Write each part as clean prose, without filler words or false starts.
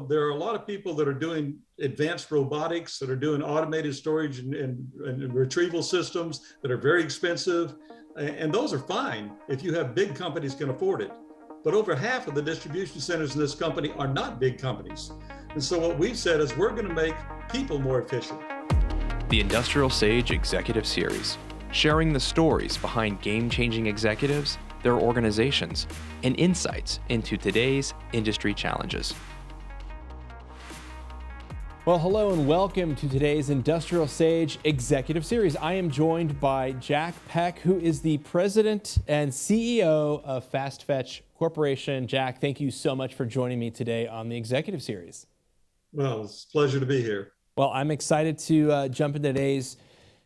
There are a lot of people that are doing advanced robotics, that are doing automated storage and retrieval systems that are very expensive. And those are fine if you have big companies can afford it. But over half of the distribution centers in this company are not big companies. And so what we've said is we're going to make people more efficient. The Industrial Sage Executive Series, sharing the stories behind game-changing executives, their organizations, and insights into today's industry challenges. Well, hello and welcome to today's Industrial Sage Executive Series. I am joined by Jack Peck, who is the president and CEO of FastFetch Corporation. Jack, thank you so much for joining me today on the Executive Series. Well, it's a pleasure to be here. Well, I'm excited to jump into today's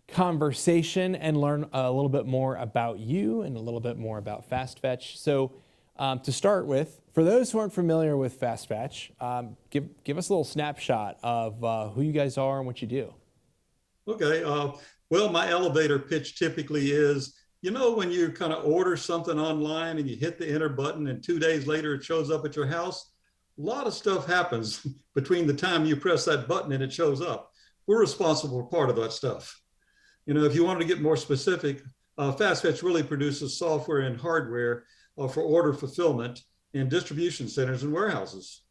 conversation and learn a little bit more about you and a little bit more about FastFetch. So to start with, for those who aren't familiar with FastFetch, give us a little snapshot of who you guys are and what you do. Okay. Well, my elevator pitch typically is, when you kind of order something online and you hit the enter button and 2 days later it shows up at your house, a lot of stuff happens between the time you press that button and it shows up. We're responsible for part of that stuff. If you wanted to get more specific, FastFetch really produces software and hardware for order fulfillment in distribution centers and warehouses.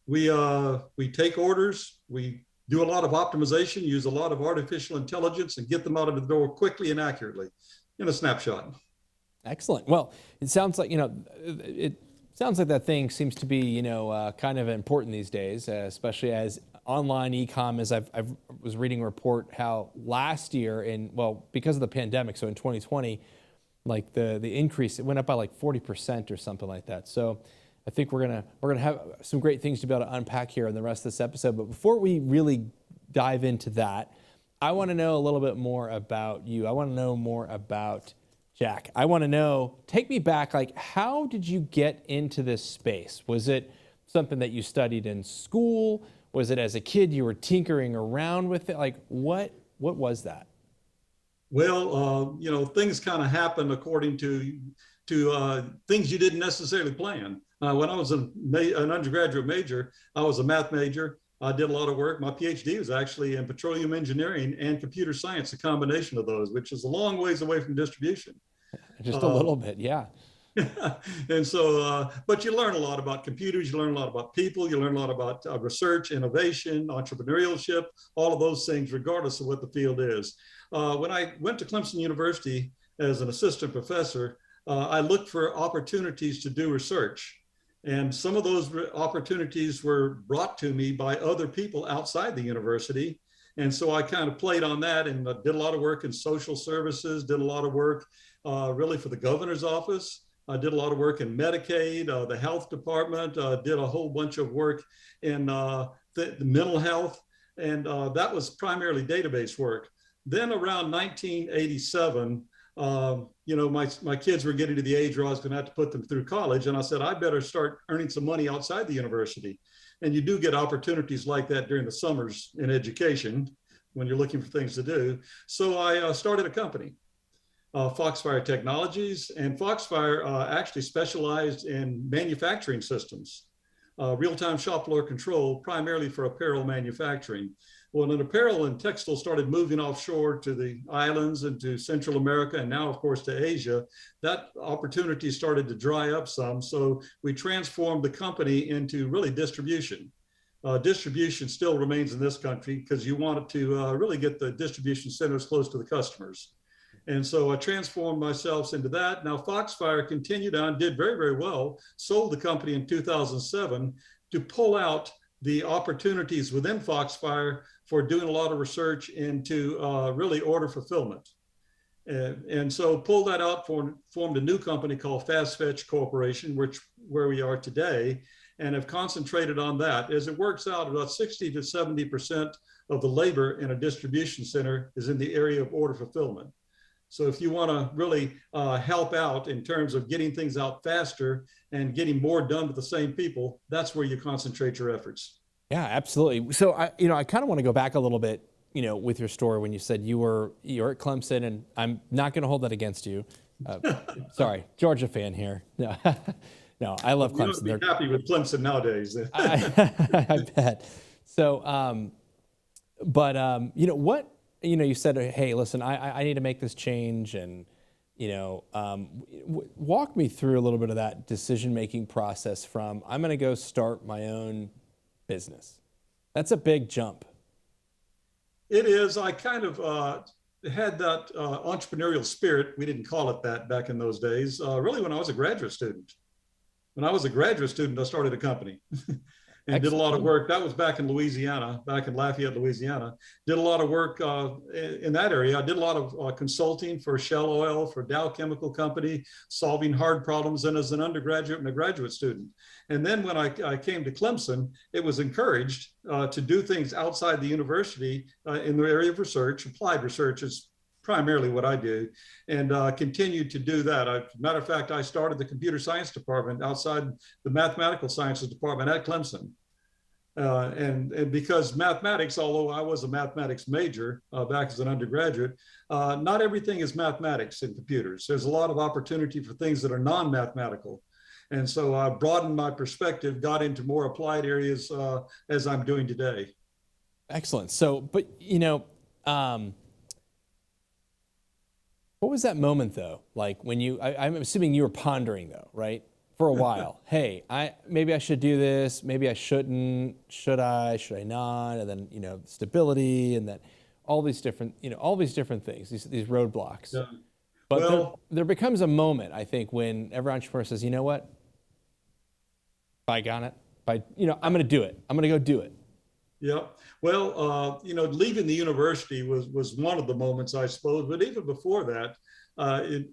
We take orders, we do a lot of optimization, use a lot of artificial intelligence, and get them out of the door quickly and accurately in a snapshot. Excellent. Well, it sounds like that thing seems to be kind of important these days, especially as online e-com. As I was reading a report how last year because of the pandemic, so in 2020. Like the increase, it went up by like 40% or something like that. So I think we're gonna have some great things to be able to unpack here in the rest of this episode. But before we really dive into that, I want to know a little bit more about you. I want to know more about Jack. I want to know, take me back, like how did you get into this space? Was it something that you studied in school? Was it as a kid you were tinkering around with it? Like what was that? Well, things kind of happen according to things you didn't necessarily plan. When I was an undergraduate major, I was a math major. I did a lot of work. My PhD was actually in petroleum engineering and computer science, a combination of those, which is a long ways away from distribution. Just a little bit, yeah. And so, but you learn a lot about computers, you learn a lot about people, you learn a lot about research, innovation, entrepreneurship, all of those things, regardless of what the field is. When I went to Clemson University as an assistant professor, I looked for opportunities to do research. And some of those opportunities were brought to me by other people outside the university. And so I kind of played on that and did a lot of work in social services, did a lot of work really for the governor's office. I did a lot of work in Medicaid, the health department, did a whole bunch of work in the mental health. And that was primarily database work. Then around 1987, my kids were getting to the age where I was going to have to put them through college. And I said, I better start earning some money outside the university. And you do get opportunities like that during the summers in education when you're looking for things to do. So I started a company, Foxfire Technologies. And Foxfire actually specialized in manufacturing systems, real-time shop floor control, primarily for apparel manufacturing. Well, when apparel and textile started moving offshore to the islands and to Central America, and now, of course, to Asia, that opportunity started to dry up some. So we transformed the company into really distribution. Distribution still remains in this country because you want to really get the distribution centers close to the customers. And so I transformed myself into that. Now, Foxfire continued on, did very, very well, sold the company in 2007 to pull out the opportunities within Foxfire for doing a lot of research into really order fulfillment. And so pulled that out, formed a new company called FastFetch Corporation, where we are today, and have concentrated on that. As it works out, about 60 to 70% of the labor in a distribution center is in the area of order fulfillment. So if you want to really help out in terms of getting things out faster and getting more done with the same people, that's where you concentrate your efforts. Yeah, absolutely. So I kind of want to go back a little bit, with your story when you said you're at Clemson, and I'm not going to hold that against you. Sorry, Georgia fan here. No. No, I love You don't Clemson. be happy with Clemson nowadays. I bet. So, you know what? You know, you said, hey, listen, I need to make this change, and you know, walk me through a little bit of that decision-making process from I'm going to go start my own business. That's a big jump. It is. I kind of had that entrepreneurial spirit. We didn't call it that back in those days. Really, when I was a graduate student. When I was a graduate student, I started a company and did a lot of work. That was back in Louisiana, back in Lafayette, Louisiana. Did a lot of work in that area. I did a lot of consulting for Shell Oil, for Dow Chemical Company, solving hard problems, and as an undergraduate and a graduate student. And then when I came to Clemson, it was encouraged to do things outside the university in the area of research. Applied research is primarily what I do, and continued to do that. Matter of fact, I started the computer science department outside the mathematical sciences department at Clemson. And because mathematics, although I was a mathematics major back as an undergraduate, not everything is mathematics in computers. There's a lot of opportunity for things that are non-mathematical. And so I broadened my perspective, got into more applied areas as I'm doing today. Excellent. So, but you know, what was that moment though? Like when I'm assuming you were pondering though, right? For a while. Hey, maybe I should do this. Maybe I shouldn't. Should I not? And then, you know, stability, and then all these different things, these roadblocks. Yeah. But Well, there becomes a moment, I think, when every entrepreneur says, you know what? I got it. I'm going to do it. I'm going to go do it. yeah. Well, you know, leaving the university was one of the moments, I suppose. But even before that,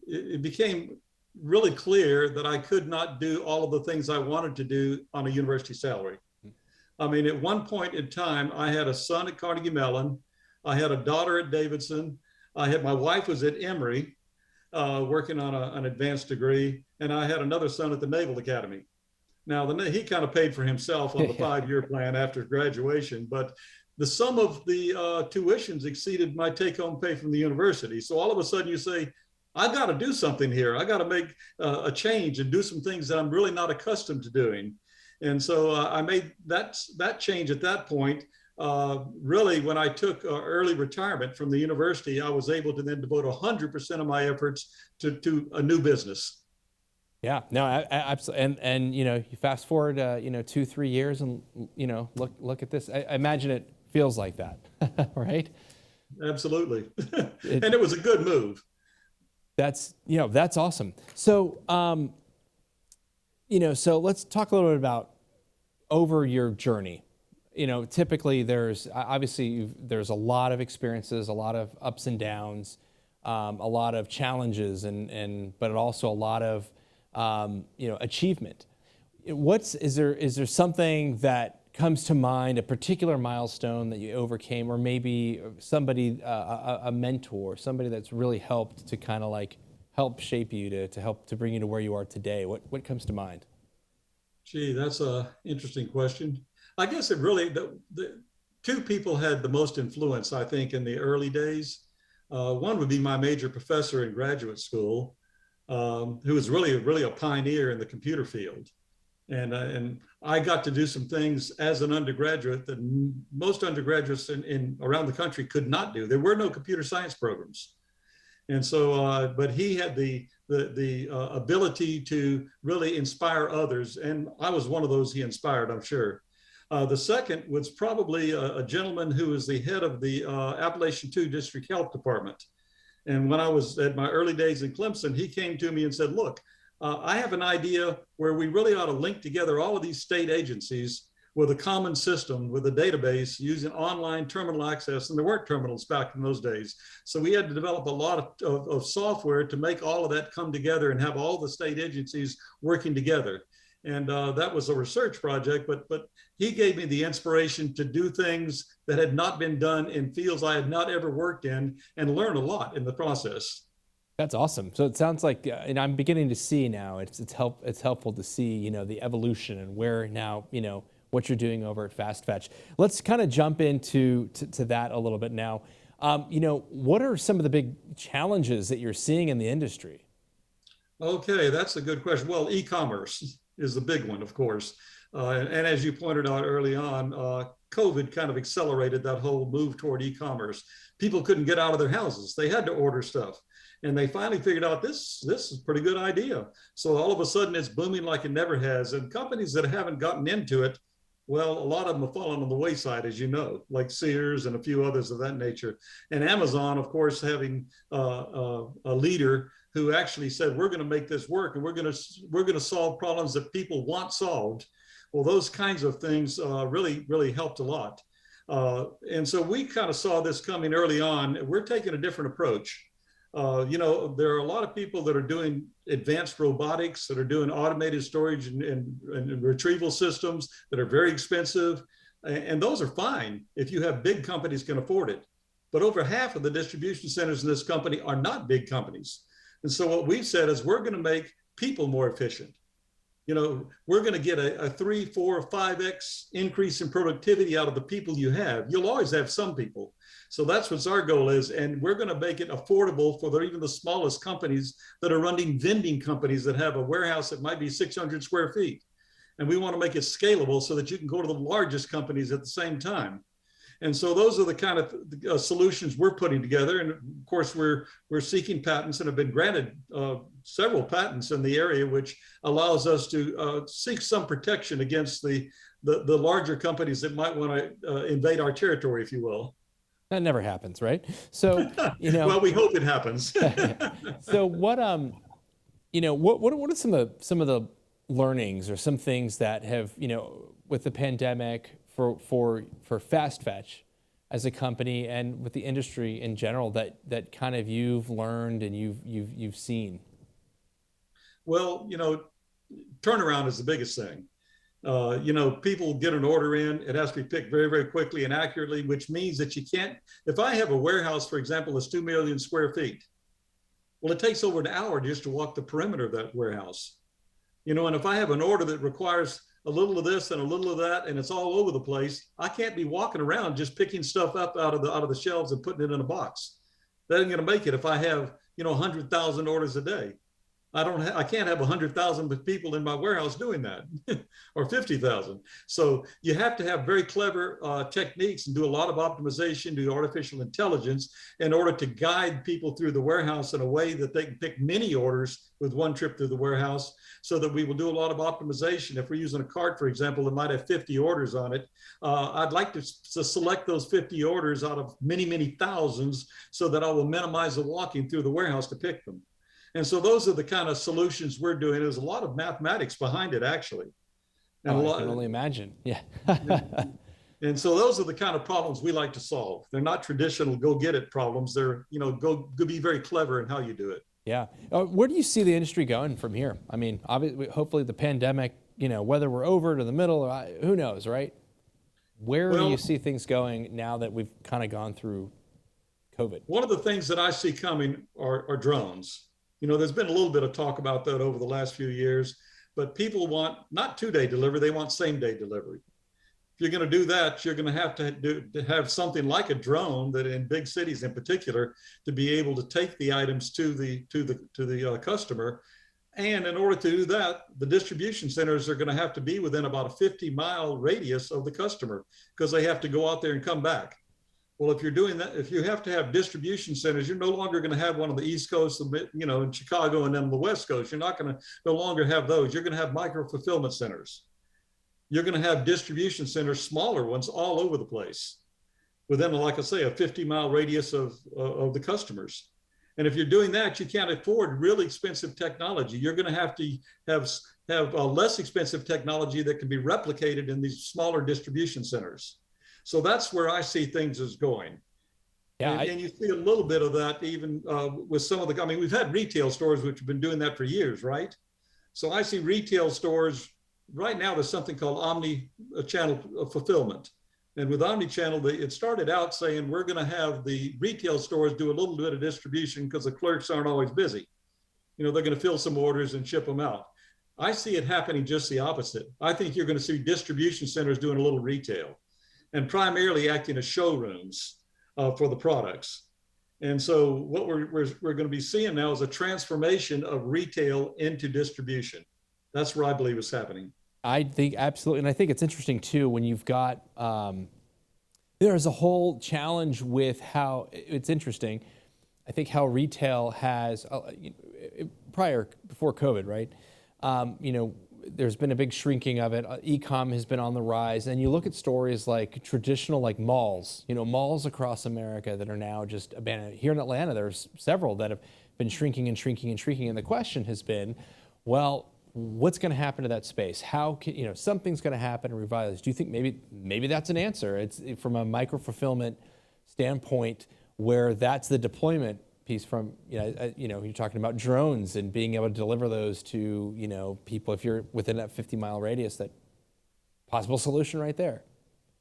it became really clear that I could not do all of the things I wanted to do on a university salary. I mean, at one point in time, I had a son at Carnegie Mellon. I had a daughter at Davidson. My wife was at Emory, working on an advanced degree. And I had another son at the Naval Academy. Now, he kind of paid for himself on the 5-year plan after graduation, but the sum of the tuitions exceeded my take-home pay from the university. So all of a sudden you say, I got to do something here. I got to make a change and do some things that I'm really not accustomed to doing. And so I made that change at that point. Really, when I took early retirement from the university, I was able to then devote 100% of my efforts to a new business. Yeah, no, absolutely. And you know, you fast forward, 2-3 years, and you know, look at this. I imagine it feels like that, right? Absolutely, and it was a good move. That's awesome. So, so let's talk a little bit about over your journey. You know, typically there's a lot of experiences, a lot of ups and downs, a lot of challenges, but also a lot of achievement. Is there something that comes to mind, a particular milestone that you overcame, or maybe somebody, a mentor, somebody that's really helped to kind of like help shape you to help to bring you to where you are today? What comes to mind? Gee, that's an interesting question. I guess it really, the two people had the most influence, I think, in the early days. One would be my major professor in graduate school, who was really a pioneer in the computer field. And I got to do some things as an undergraduate that most undergraduates in around the country could not do. There were no computer science programs. And so, but he had the ability to really inspire others. And I was one of those he inspired, I'm sure. The second was probably a gentleman who was the head of the Appalachian II District Health Department. And when I was at my early days in Clemson, he came to me and said, look, I have an idea where we really ought to link together all of these state agencies with a common system, with a database using online terminal access. And there weren't terminals back in those days. So we had to develop a lot of software to make all of that come together and have all the state agencies working together. And that was a research project, but he gave me the inspiration to do things that had not been done in fields I had not ever worked in, and learn a lot in the process. That's awesome. So it sounds like, and I'm beginning to see now, it's helpful to see, the evolution and where now, what you're doing over at FastFetch. Let's kind of jump into that a little bit now. What are some of the big challenges that you're seeing in the industry? Okay, that's a good question. Well, e-commerce is the big one, of course. And as you pointed out early on, COVID kind of accelerated that whole move toward e-commerce. People couldn't get out of their houses. They had to order stuff. And they finally figured out this is a pretty good idea. So all of a sudden it's booming like it never has. And companies that haven't gotten into it, well, a lot of them have fallen on the wayside, as you know, like Sears and a few others of that nature. And Amazon, of course, having a leader who actually said, we're going to make this work and we're going to solve problems that people want solved. Well, those kinds of things really helped a lot. And so we kind of saw this coming early on. We're taking a different approach. There are a lot of people that are doing advanced robotics, that are doing automated storage and retrieval systems that are very expensive. And those are fine if you have big companies can afford it. But over half of the distribution centers in this company are not big companies. And so what we've said is we're going to make people more efficient. We're going to get a 3, 4, 5x increase in productivity out of the people you have. You'll always have some people. So that's what our goal is. And we're going to make it affordable for even the smallest companies that are running vending companies that have a warehouse that might be 600 square feet. And we want to make it scalable so that you can go to the largest companies at the same time. And so those are the kind of solutions we're putting together. And of course, we're seeking patents and have been granted several patents in the area, which allows us to seek some protection against the larger companies that might want to invade our territory, if you will. That never happens, right? So, well, we hope it happens. So what are some of the learnings or some things that have, with the pandemic, for Fast Fetch as a company and with the industry in general that kind of you've learned and you've seen? Well, turnaround is the biggest thing. People get an order in, it has to be picked very, very quickly and accurately, which means that you can't, if I have a warehouse, for example, that's 2 million square feet, well, it takes over an hour just to walk the perimeter of that warehouse. And if I have an order that requires a little of this and a little of that, and it's all over the place, I can't be walking around just picking stuff up out of the shelves and putting it in a box. That ain't gonna make it if I have, 100,000 orders a day. I can't have 100,000 people in my warehouse doing that or 50,000. So you have to have very clever techniques and do a lot of optimization, do artificial intelligence in order to guide people through the warehouse in a way that they can pick many orders with one trip through the warehouse, so that we will do a lot of optimization. If we're using a cart, for example, that might have 50 orders on it, I'd like to select those 50 orders out of many, many thousands so that I will minimize the walking through the warehouse to pick them. And so those are the kind of solutions we're doing. There's a lot of mathematics behind it, actually. And I can only imagine. Yeah. And so those are the kind of problems we like to solve. They're not traditional go get it problems. They're, go be very clever in how you do it. Yeah. Where do you see the industry going from here? I mean, obviously, hopefully the pandemic, whether we're over to the middle, or who knows, right? Where do you see things going now that we've kind of gone through COVID? One of the things that I see coming are drones. There's been a little bit of talk about that over the last few years, but people want not 2-day delivery, they want same-day delivery. If you're going to do that, you're going to have something like a drone that, in big cities in particular, to be able to take the items to the customer. And in order to do that, the distribution centers are going to have to be within about a 50-mile radius of the customer, because they have to go out there and come back. Well, if you're doing that, if you have to have distribution centers, you're no longer going to have one on the East Coast, in Chicago, and then the West Coast. You're not going to no longer have those. You're going to have micro fulfillment centers. You're going to have distribution centers, smaller ones, all over the place, within, like I say, a 50-mile radius of the customers. And if you're doing that, you can't afford really expensive technology. You're going to have less expensive technology that can be replicated in these smaller distribution centers. So that's where I see things as going. Yeah, and you see a little bit of that even with some of the, we've had retail stores which have been doing that for years, right? So I see retail stores, right now there's something called omni-channel fulfillment. And with omni-channel, it started out saying we're going to have the retail stores do a little bit of distribution because the clerks aren't always busy. They're going to fill some orders and ship them out. I see it happening just the opposite. I think you're going to see distribution centers doing a little retail, and primarily acting as showrooms for the products. And so what we're going to be seeing now is a transformation of retail into distribution. That's where I believe is happening. I think absolutely, and I think it's interesting too when you've got there's a whole challenge with how it's interesting. I think how retail has before COVID, right? There's been a big shrinking of it. E-com has been on the rise, and you look at stories like traditional like malls, malls across America that are now just abandoned. Here in Atlanta, there's several that have been shrinking and shrinking and shrinking, and the question has been, well, what's going to happen to that space? How can, something's going to happen and revitalize. Do you think maybe that's an answer? It's from a micro fulfillment standpoint where that's the deployment piece from, you're talking about drones and being able to deliver those to, people if you're within that 50-mile radius, that possible solution right there.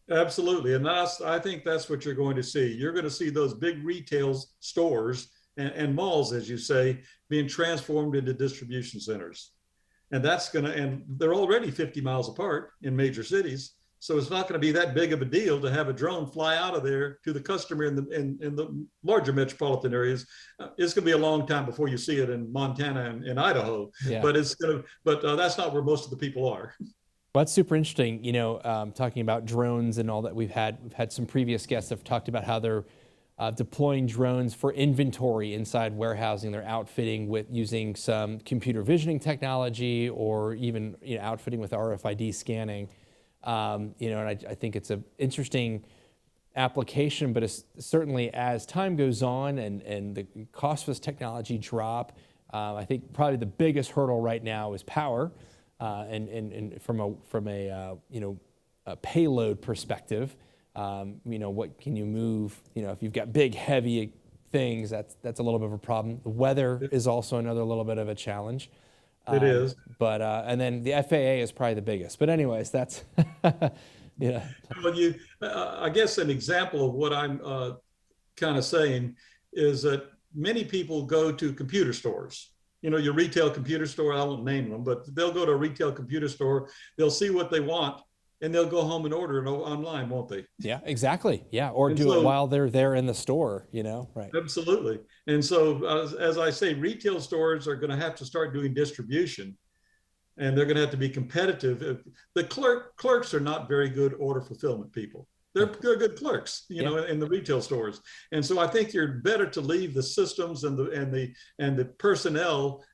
Absolutely. And I think that's what you're going to see. You're going to see those big retail stores and malls, as you say, being transformed into distribution centers. And and they're already 50 miles apart in major cities. So it's not going to be that big of a deal to have a drone fly out of there to the customer in the larger metropolitan areas. It's going to be a long time before you see it in Montana and Idaho. Yeah. But that's not where most of the people are. Well, that's super interesting. Talking about drones and all that, we've had some previous guests that have talked about how they're deploying drones for inventory inside warehousing. They're outfitting with using some computer visioning technology, or even outfitting with RFID scanning. And I think it's an interesting application, but it's certainly as time goes on and the cost of this technology drop, I think probably the biggest hurdle right now is power, and from a payload perspective. What can you move? If you've got big, heavy things, that's a little bit of a problem. The weather is also another little bit of a challenge. It is. But and then the FAA is probably the biggest. But anyways, that's yeah. Well, I guess an example of what I'm kind of saying is that many people go to computer stores. Your retail computer store, I won't name them, but they'll go to a retail computer store, they'll see what they want, and they'll go home and order it online, won't they? Yeah, exactly. Yeah, or do it while they're there in the store, right? Absolutely. And so, as I say, retail stores are going to have to start doing distribution, and they're going to have to be competitive. The clerks are not very good order fulfillment people. They're good clerks, in the retail stores. And so I think you're better to leave the systems and the personnel.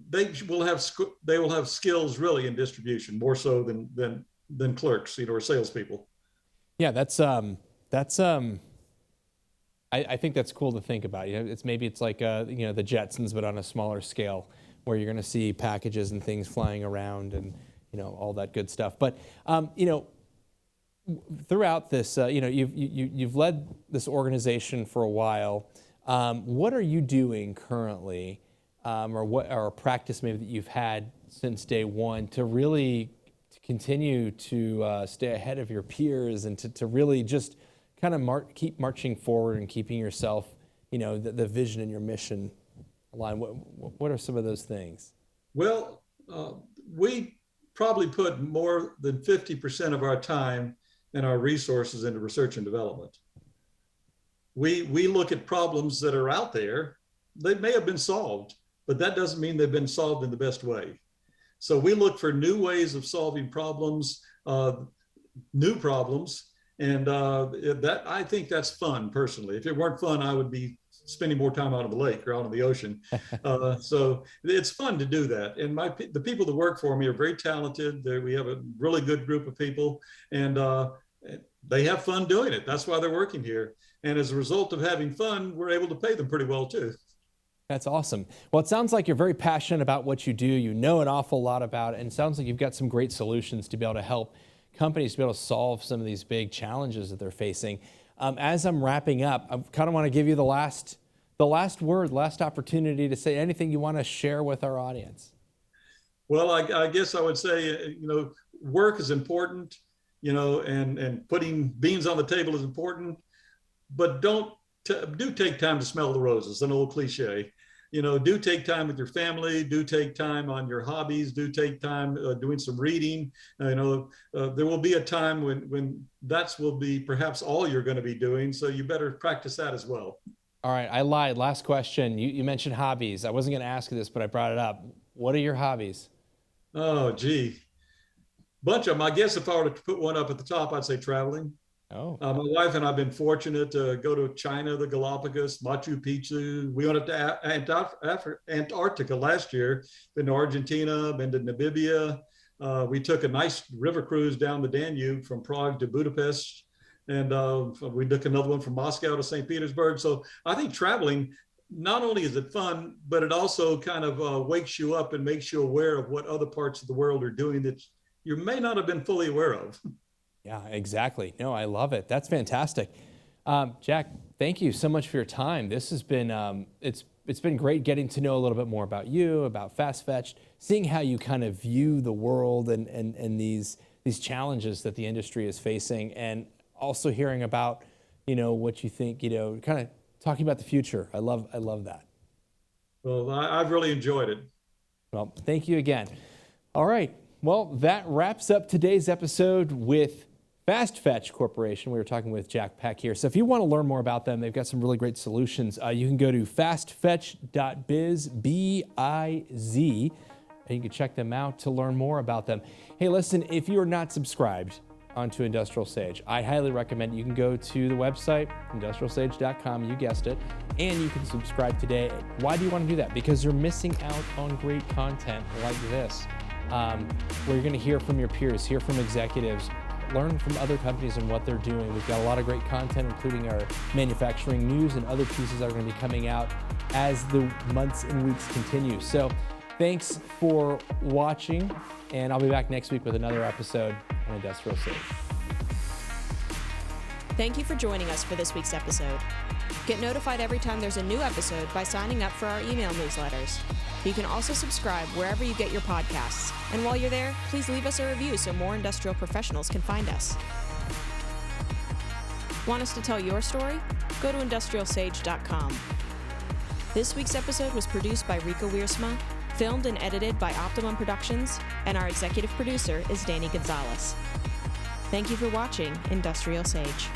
They will have skills really in distribution more so than clerks, or salespeople. Yeah, that's I think that's cool to think about. It's like the Jetsons, but on a smaller scale, where you're going to see packages and things flying around and all that good stuff. But throughout this, you've led this organization for a while. What are you doing currently, or a practice maybe that you've had since day one to really continue to stay ahead of your peers and to really just kind of keep marching forward and keeping yourself, the vision and your mission aligned? What are some of those things? Well, we probably put more than 50% of our time and our resources into research and development. We look at problems that are out there. They may have been solved, but that doesn't mean they've been solved in the best way. So we look for new ways of solving problems, new problems, and I think that's fun personally. If it weren't fun, I would be spending more time out on the lake or out on the ocean. So it's fun to do that. And the people that work for me are very talented. We have a really good group of people, and they have fun doing it. That's why they're working here. And as a result of having fun, we're able to pay them pretty well too. That's awesome. Well, it sounds like you're very passionate about what you do. You know an awful lot about it, and it sounds like you've got some great solutions to be able to help companies to be able to solve some of these big challenges that they're facing. As I'm wrapping up, I kind of want to give you the last word, last opportunity to say anything you want to share with our audience. Well, I guess I would say, work is important, and putting beans on the table is important, but do take time to smell the roses, an old cliche. Do take time with your family, do take time on your hobbies, do take time doing some reading. There will be a time when that will be perhaps all you're going to be doing. So you better practice that as well. All right, I lied. Last question. You mentioned hobbies. I wasn't going to ask you this, but I brought it up. What are your hobbies? Oh, gee. Bunch of them. I guess if I were to put one up at the top, I'd say traveling. Oh, My wife and I have been fortunate to go to China, the Galapagos, Machu Picchu. We went up to Antarctica last year, been to Argentina, been to Namibia. We took a nice river cruise down the Danube from Prague to Budapest. And we took another one from Moscow to St. Petersburg. So I think traveling, not only is it fun, but it also kind of wakes you up and makes you aware of what other parts of the world are doing that you may not have been fully aware of. yeah, exactly. No, I love it. That's fantastic. Jack, thank you so much for your time. This has been, it's been great getting to know a little bit more about you, about Fast Fetched, seeing how you kind of view the world and these challenges that the industry is facing, and also hearing about, what you think, kind of talking about the future. I love that. Well, I've really enjoyed it. Well, thank you again. All right. Well, that wraps up today's episode with Fast Fetch Corporation. We were talking with Jack Peck here. So if you want to learn more about them, they've got some really great solutions. You can go to fastfetch.biz, B-I-Z, and you can check them out to learn more about them. Hey, listen, if you are not subscribed onto Industrial Sage, I highly recommend you can go to the website, industrialsage.com, you guessed it, and you can subscribe today. Why do you want to do that? Because you're missing out on great content like this, where you're going to hear from your peers, hear from executives, learn from other companies and what they're doing. We've got a lot of great content, including our manufacturing news and other pieces that are going to be coming out as the months and weeks continue. So thanks for watching, and I'll be back next week with another episode on Industrial Sage. Thank you for joining us for this week's episode. Get notified every time there's a new episode by signing up for our email newsletters. You can also subscribe wherever you get your podcasts. And while you're there, please leave us a review so more industrial professionals can find us. Want us to tell your story? Go to industrialsage.com. This week's episode was produced by Rika Wiersma, filmed and edited by Optimum Productions, and our executive producer is Danny Gonzalez. Thank you for watching Industrial Sage.